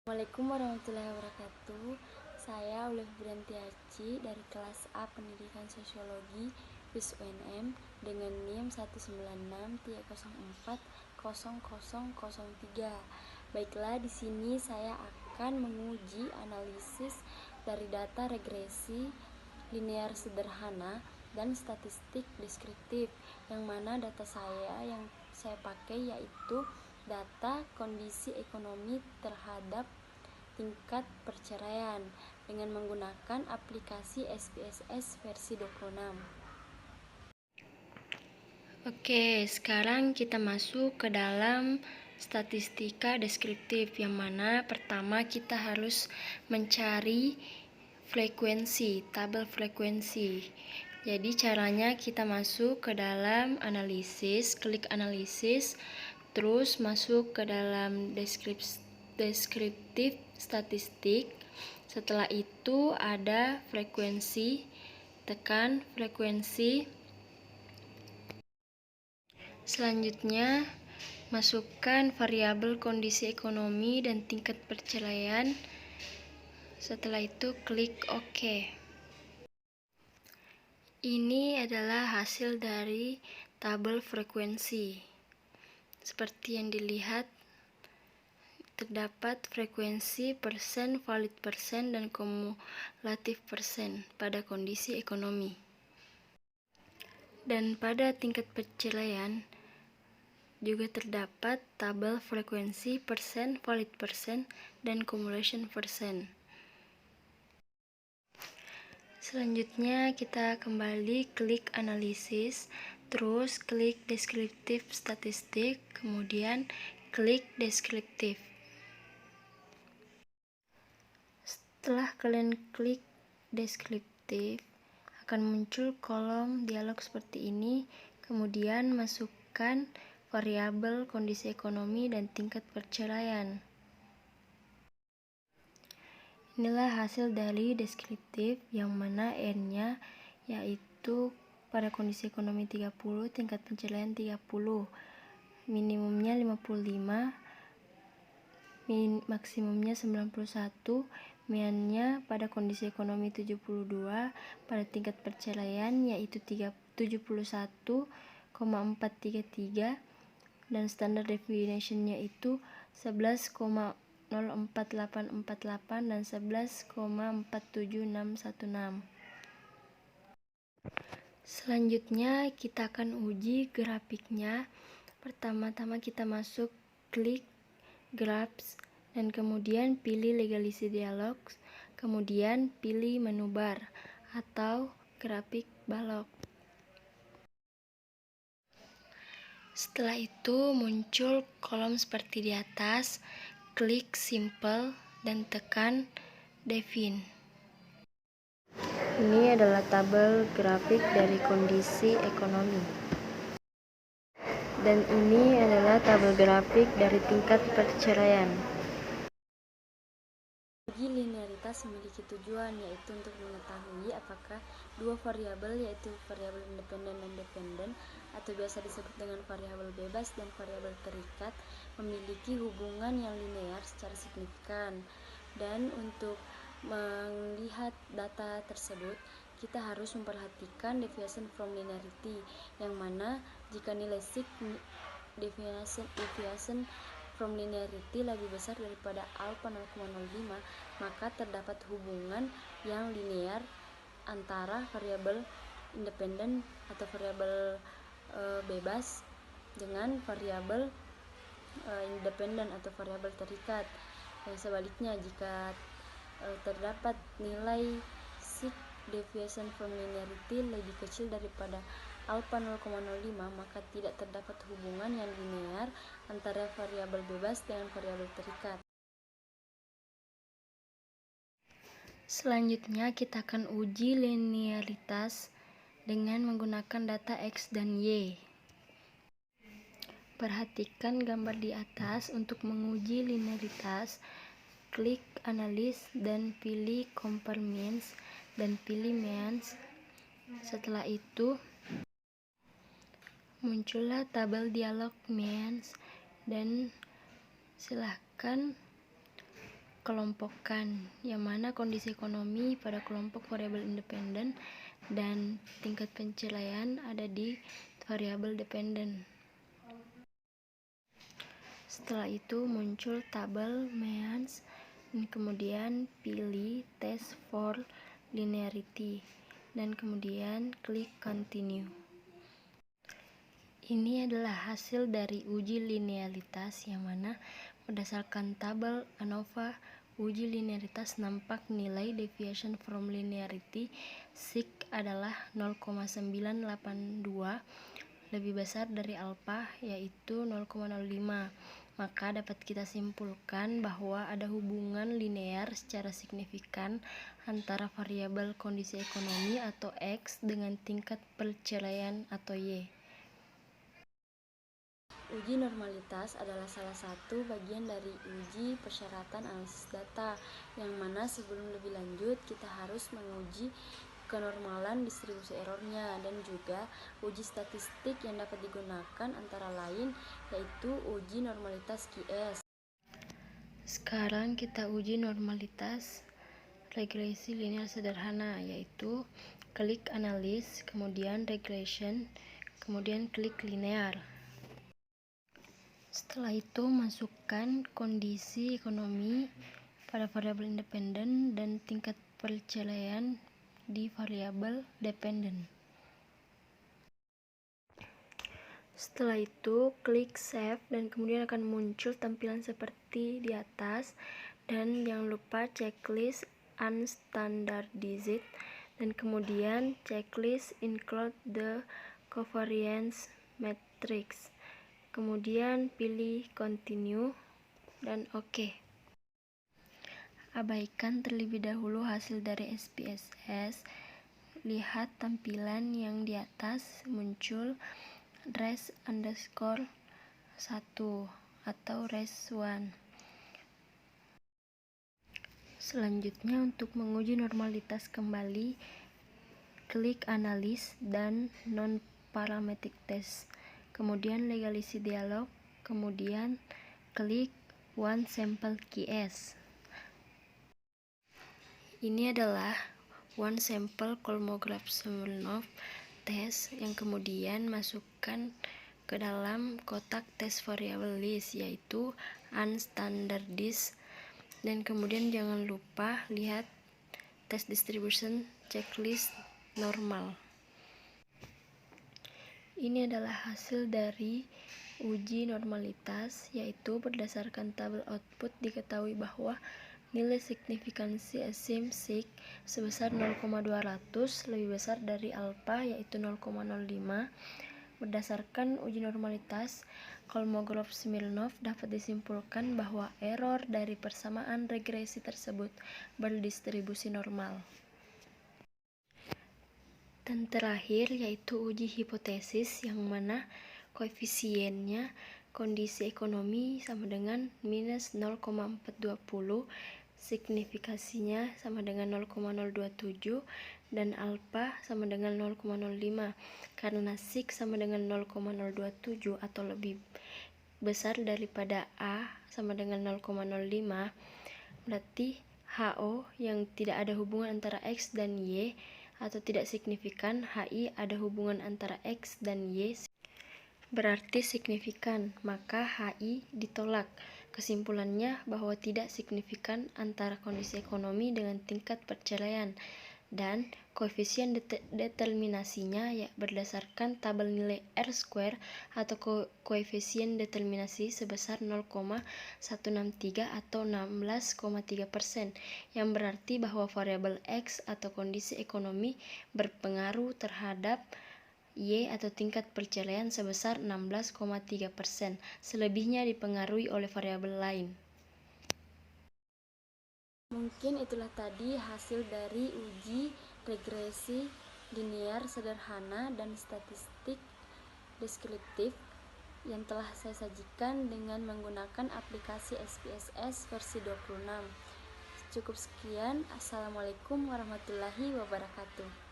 Assalamualaikum warahmatullahi wabarakatuh. Saya Olive Brantiaci dari kelas A Pendidikan Sosiologi FIS UNM dengan NIM 19630400003. Baiklah, di sini saya akan menguji analisis dari data regresi linear sederhana dan statistik deskriptif, yang mana data yang saya pakai yaitu data kondisi ekonomi terhadap tingkat perceraian dengan menggunakan aplikasi SPSS versi 26. Oke, sekarang kita masuk ke dalam statistika deskriptif, yang mana pertama kita harus mencari frekuensi, tabel frekuensi. Jadi caranya kita masuk ke dalam analisis, klik analisis, terus masuk ke dalam deskriptif statistik. Setelah itu ada frekuensi, tekan frekuensi. Selanjutnya masukkan variabel kondisi ekonomi dan tingkat perceraian. Setelah itu klik OK. Ini adalah hasil dari tabel frekuensi. Seperti yang dilihat, terdapat frekuensi persen, valid persen, dan kumulatif persen pada kondisi ekonomi. Dan pada tingkat perceraian juga terdapat tabel frekuensi persen, valid persen, dan cumulation persen. Selanjutnya kita kembali klik analisis, terus klik deskriptif statistik, kemudian klik deskriptif. Setelah kalian klik deskriptif, akan muncul kolom dialog seperti ini, kemudian masukkan variabel kondisi ekonomi dan tingkat perceraian. Inilah hasil dari deskriptif, yang mana N-nya yaitu pada kondisi ekonomi 30, tingkat perceraian 30, minimumnya 55, maksimumnya 91, mediannya pada kondisi ekonomi 72, pada tingkat perceraian yaitu 71,433, dan standar deviation-nya itu 11,04848 dan 11,47616. Selanjutnya kita akan uji grafiknya. Pertama-tama kita masuk klik graphs dan kemudian pilih legalisity dialog, kemudian pilih menu bar atau grafik balok. Setelah itu muncul kolom seperti di atas, klik simple dan tekan define. Ini adalah tabel grafik dari kondisi ekonomi. Dan ini adalah tabel grafik dari tingkat perceraian. Uji linearitas memiliki tujuan, yaitu untuk mengetahui apakah dua variabel, yaitu variabel independen dan dependen, atau biasa disebut dengan variabel bebas dan variabel terikat, memiliki hubungan yang linear secara signifikan. Dan untuk melihat data tersebut, kita harus memperhatikan deviation from linearity, yang mana jika nilai deviation from linearity lebih besar daripada alpha 0,05, maka terdapat hubungan yang linear antara variabel independen atau variabel bebas dengan variabel independen atau variabel terikat. Yang sebaliknya, jika terdapat nilai deviation from linearity lebih kecil daripada alpha 0,05, maka tidak terdapat hubungan yang linear antara variabel bebas dengan variabel terikat. Selanjutnya kita akan uji linearitas dengan menggunakan data X dan Y. Perhatikan gambar di atas. Untuk menguji linearitas, klik analis dan pilih compare means dan pilih means. Setelah itu muncullah tabel dialog means, dan silahkan kelompokkan, yang mana kondisi ekonomi pada kelompok variabel independen dan tingkat pencapaian ada di variabel dependen. Setelah itu muncul tabel means, dan kemudian pilih test for linearity, dan kemudian klik continue. Ini adalah hasil dari uji linearitas, yang mana berdasarkan tabel ANOVA uji linearitas nampak nilai deviation from linearity sig adalah 0,982, lebih besar dari alpha yaitu 0,05. Maka dapat kita simpulkan bahwa ada hubungan linear secara signifikan antara variabel kondisi ekonomi atau X dengan tingkat perceraian atau Y. Uji normalitas adalah salah satu bagian dari uji persyaratan analisis data, yang mana sebelum lebih lanjut kita harus menguji kenormalan distribusi errornya, dan juga uji statistik yang dapat digunakan antara lain yaitu uji normalitas QS. Sekarang kita uji normalitas regresi linear sederhana, yaitu klik analis, kemudian regression, kemudian klik linear. Setelah itu masukkan kondisi ekonomi pada variabel independen dan tingkat perceraian di variabel dependen. Setelah itu klik save, dan kemudian akan muncul tampilan seperti di atas, dan jangan lupa checklist unstandardized, dan kemudian checklist include the covariance matrix. Kemudian pilih continue dan OK. Abaikan terlebih dahulu hasil dari SPSS. Lihat tampilan yang di atas muncul res underscore 1 atau res 1. Selanjutnya untuk menguji normalitas kembali, klik analis dan non-parametric test. Kemudian legalisi dialog, kemudian klik one sample QS. Ini adalah one sample Kolmogorov-Smirnov test yang kemudian masukkan ke dalam kotak test variable list, yaitu unstandardized, dan kemudian jangan lupa lihat test distribution checklist normal. Ini adalah hasil dari uji normalitas, yaitu berdasarkan tabel output diketahui bahwa nilai signifikansi assumed sig sebesar 0,200 lebih besar dari alpha yaitu 0,05. Berdasarkan uji normalitas Kolmogorov-Smirnov dapat disimpulkan bahwa error dari persamaan regresi tersebut berdistribusi normal. Dan terakhir yaitu uji hipotesis, yang mana koefisiennya kondisi ekonomi sama dengan minus 0,420, signifikasinya sama dengan 0,027, dan alpha sama dengan 0,05. Karena sig sama dengan 0,027 atau lebih besar daripada A sama dengan 0,05, berarti HO yang tidak ada hubungan antara X dan Y atau tidak signifikan. HI ada hubungan antara X dan Y berarti signifikan, maka HI ditolak. Kesimpulannya bahwa tidak signifikan antara kondisi ekonomi dengan tingkat perceraian, dan koefisien determinasinya ya berdasarkan tabel nilai R-square atau koefisien determinasi sebesar 0,163 atau 16,3%, yang berarti bahwa variabel X atau kondisi ekonomi berpengaruh terhadap Y atau tingkat perceraian sebesar 16,3%, selebihnya dipengaruhi oleh variabel lain. Mungkin itulah tadi hasil dari uji regresi linear sederhana dan statistik deskriptif yang telah saya sajikan dengan menggunakan aplikasi SPSS versi 26. Cukup sekian. Assalamualaikum warahmatullahi wabarakatuh.